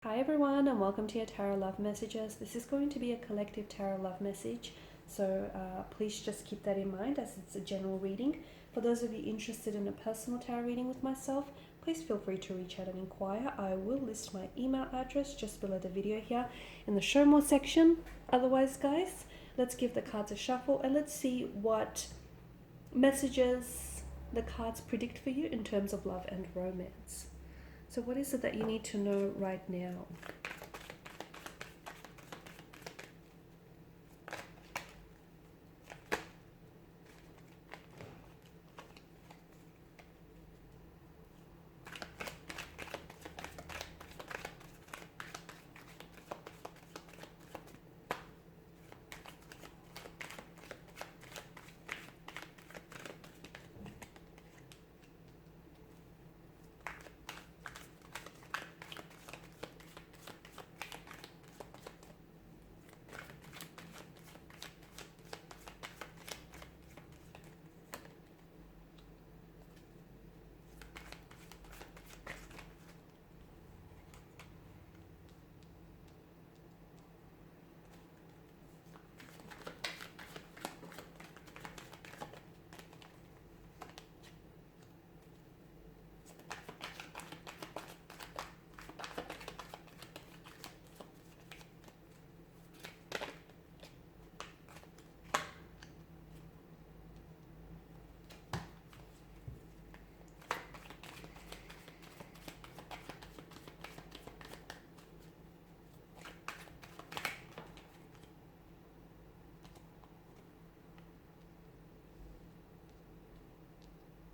Hi everyone and welcome to your Tarot Love Messages. This is going to be a collective Tarot Love message, so please just keep that in mind as it's a general reading. For those of you interested in a personal tarot reading with myself, please feel free to reach out and inquire. I will list my email address just below the video here in the show more section. Otherwise guys, let's give the cards a shuffle and let's see what messages the cards predict for you in terms of love and romance. So what is it that you need to know right now?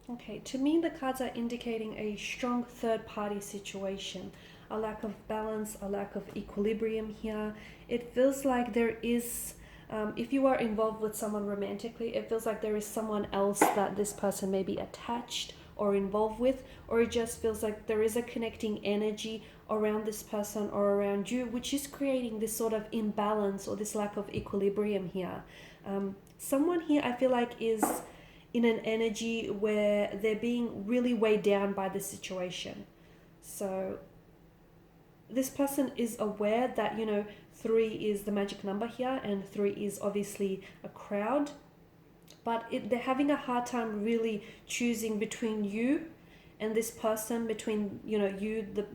Okay, to me the cards are indicating a strong third-party situation, a lack of balance, a lack of equilibrium here. It feels like there is, if you are involved with someone romantically, it feels like there is someone else that this person may be attached or involved with, or it just feels like there is a connecting energy around this person or around you, which is creating this sort of imbalance or this lack of equilibrium here. Someone here I feel like is in an energy where they're being really weighed down by the situation. So this person is aware that, 3 is the magic number here and 3 is obviously a crowd, but they're having a hard time really choosing between you and this person, between,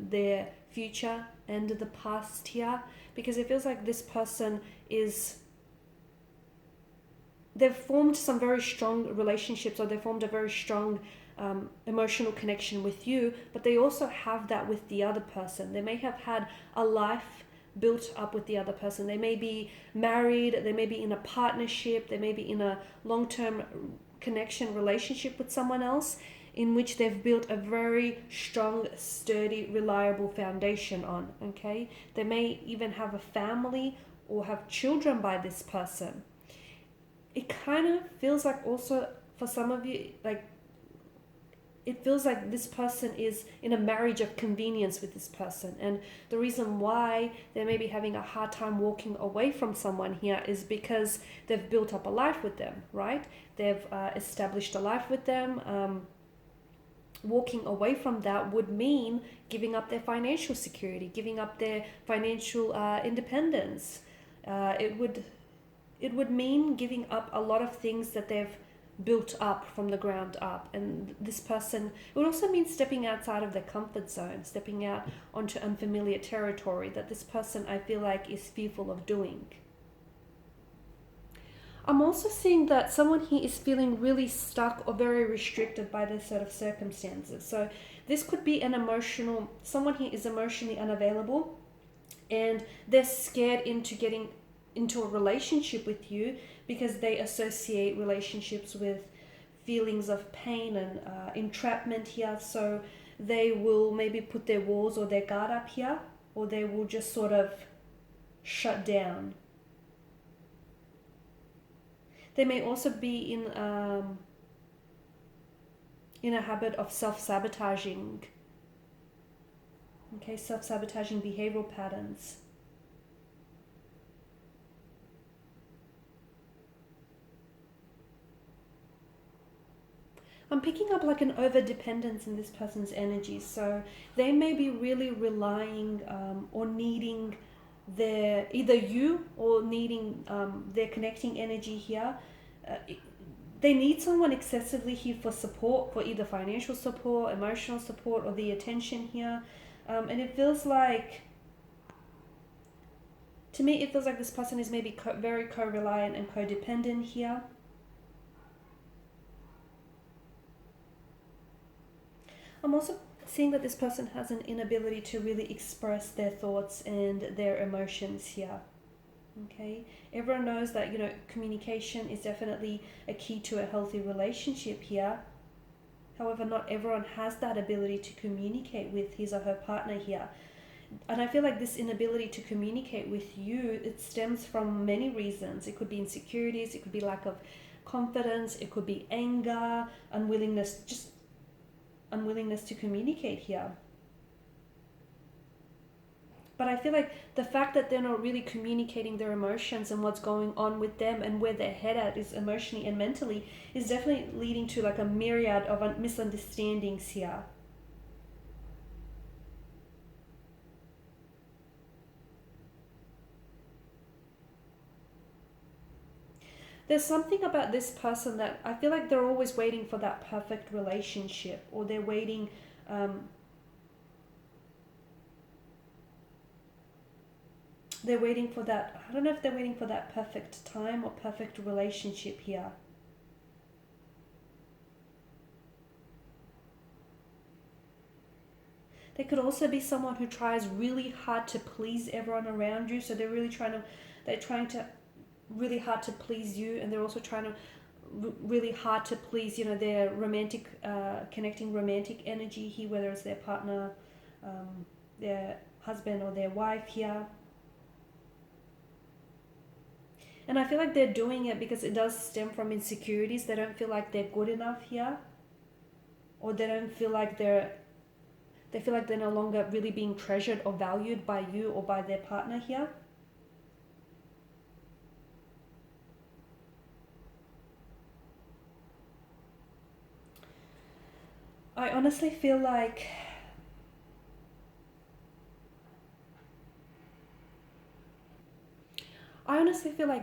their future and the past here, because it feels like this person is, they've formed some very strong relationships, or they've formed a very strong emotional connection with you, but they also have that with the other person. They may have had a life built up with the other person. They may be married, they may be in a partnership, they may be in a long-term connection relationship with someone else in which they've built a very strong, sturdy, reliable foundation on, okay? They may even have a family or have children by this person. It kind of feels like also for some of you, like it feels like this person is in a marriage of convenience with this person, and the reason why they may be having a hard time walking away from someone here is because they've built up a life with them, right? They've established a life with them. Walking away from that would mean giving up their financial security, giving up their financial independence. It would mean giving up a lot of things that they've built up from the ground up. And this person, it would also mean stepping outside of their comfort zone, stepping out onto unfamiliar territory that this person, I feel like, is fearful of doing. I'm also seeing that someone here is feeling really stuck or very restricted by this set of circumstances. So this could be someone here is emotionally unavailable and they're scared into getting into a relationship with you because they associate relationships with feelings of pain and entrapment here. So they will maybe put their walls or their guard up here, or they will just sort of shut down. They may also be in a habit of self-sabotaging. Okay, self-sabotaging behavioral patterns. I'm picking up like an over dependence in this person's energy. So they may be really relying or needing their, either you or needing their connecting energy here. Uh, they need someone excessively here for support, for either financial support, emotional support, or the attention here. And it feels like, to me, it feels like this person is maybe very co-reliant and codependent here. I'm also seeing that this person has an inability to really express their thoughts and their emotions here. Okay, everyone knows that, you know, communication is definitely a key to a healthy relationship here. However, not everyone has that ability to communicate with his or her partner here. And I feel like this inability to communicate with you, it stems from many reasons. It could be insecurities, it could be lack of confidence, it could be anger, unwillingness to communicate here. But I feel like the fact that they're not really communicating their emotions and what's going on with them and where their head at is emotionally and mentally is definitely leading to like a myriad of misunderstandings here. There's something about this person that I feel like they're always waiting for that perfect relationship, or they're waiting for that, I don't know if they're waiting for that perfect time or perfect relationship here. They could also be someone who tries really hard to please everyone around you. So they're trying to really hard to please you, and they're also trying to really hard to please, you know, their romantic, connecting romantic energy here, whether it's their partner, their husband or their wife here. And I feel like they're doing it because it does stem from insecurities. They don't feel like they're good enough here, or they don't feel like they feel like they're no longer really being treasured or valued by you or by their partner here. I honestly feel like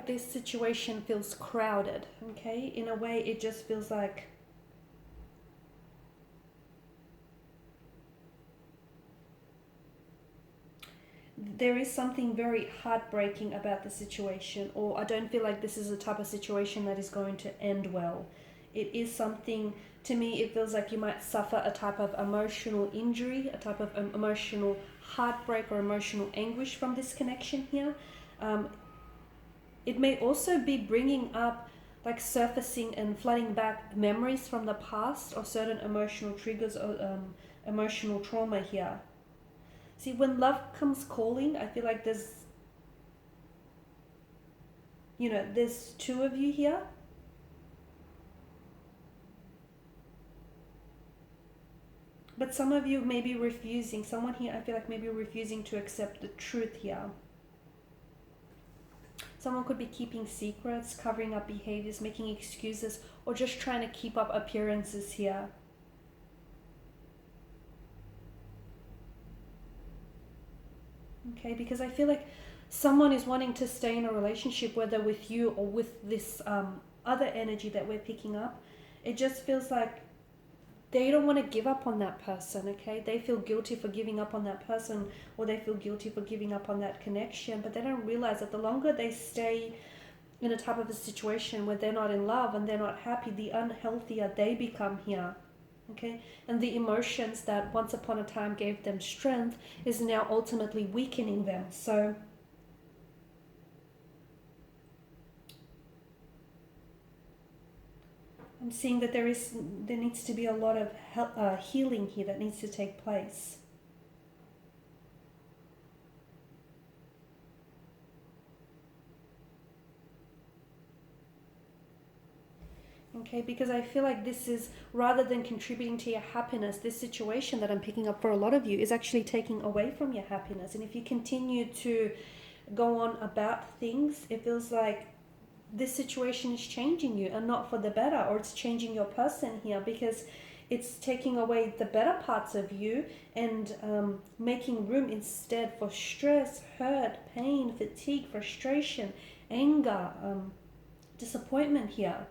this situation feels crowded, okay? In a way, it just feels like there is something very heartbreaking about the situation, or I don't feel like this is a type of situation that is going to end well. It is something, to me, it feels like you might suffer a type of emotional injury, a type of emotional heartbreak or emotional anguish from this connection here. It may also be bringing up, like surfacing and flooding back memories from the past or certain emotional triggers or emotional trauma here. See, when love comes calling, I feel like there's two of you here. But some of you may be refusing, someone here I feel like maybe refusing to accept the truth here. Someone could be keeping secrets, covering up behaviors, making excuses, or just trying to keep up appearances here. Okay, because I feel like someone is wanting to stay in a relationship, whether with you or with this other energy that we're picking up. It just feels like they don't want to give up on that person, okay? They feel guilty for giving up on that person, or they feel guilty for giving up on that connection, but they don't realize that the longer they stay in a type of a situation where they're not in love and they're not happy, the unhealthier they become here, okay? And the emotions that once upon a time gave them strength is now ultimately weakening them. So I'm seeing that there needs to be a lot of healing here that needs to take place. Okay, because I feel like this is, rather than contributing to your happiness, this situation that I'm picking up for a lot of you is actually taking away from your happiness. And if you continue to go on about things, it feels like this situation is changing you and not for the better, or it's changing your person here, because it's taking away the better parts of you and making room instead for stress, hurt, pain, fatigue, frustration, anger, disappointment here.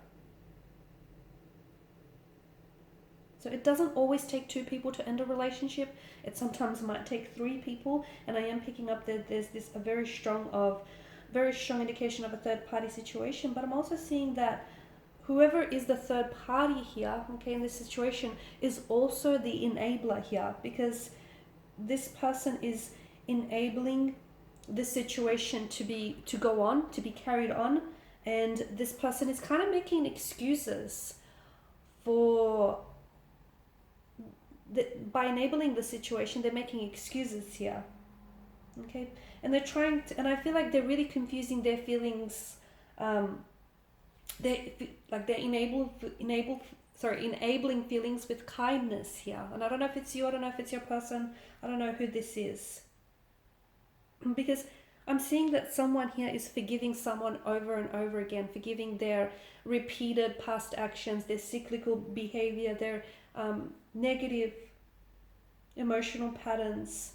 So it doesn't always take two people to end a relationship. It sometimes might take three people, and I am picking up that there's this a very strong indication of a third party situation. But I'm also seeing that whoever is the third party here, okay, in this situation, is also the enabler here, because this person is enabling this situation to go on, to be carried on, and this person is kind of making excuses for by enabling the situation. They're making excuses here, okay, and they're trying to, and I feel like they're really confusing their feelings. They're enabling feelings with kindness here. And I don't know if it's you, I don't know if it's your person, I don't know who this is, because I'm seeing that someone here is forgiving someone over and over again, forgiving their repeated past actions, their cyclical behavior, their negative emotional patterns.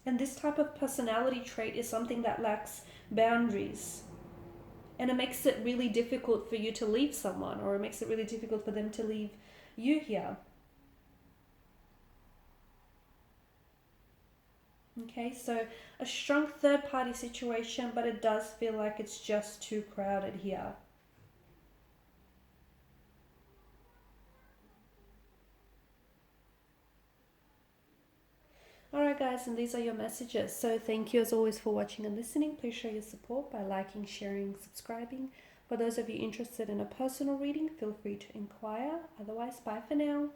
And this type of personality trait is something that lacks boundaries. And it makes it really difficult for you to leave someone, or it makes it really difficult for them to leave you here. Okay, so a strong third party situation, but it does feel like it's just too crowded here. Alright guys, and these are your messages. So thank you as always for watching and listening. Please show your support by liking, sharing, subscribing. For those of you interested in a personal reading, feel free to inquire. Otherwise, bye for now.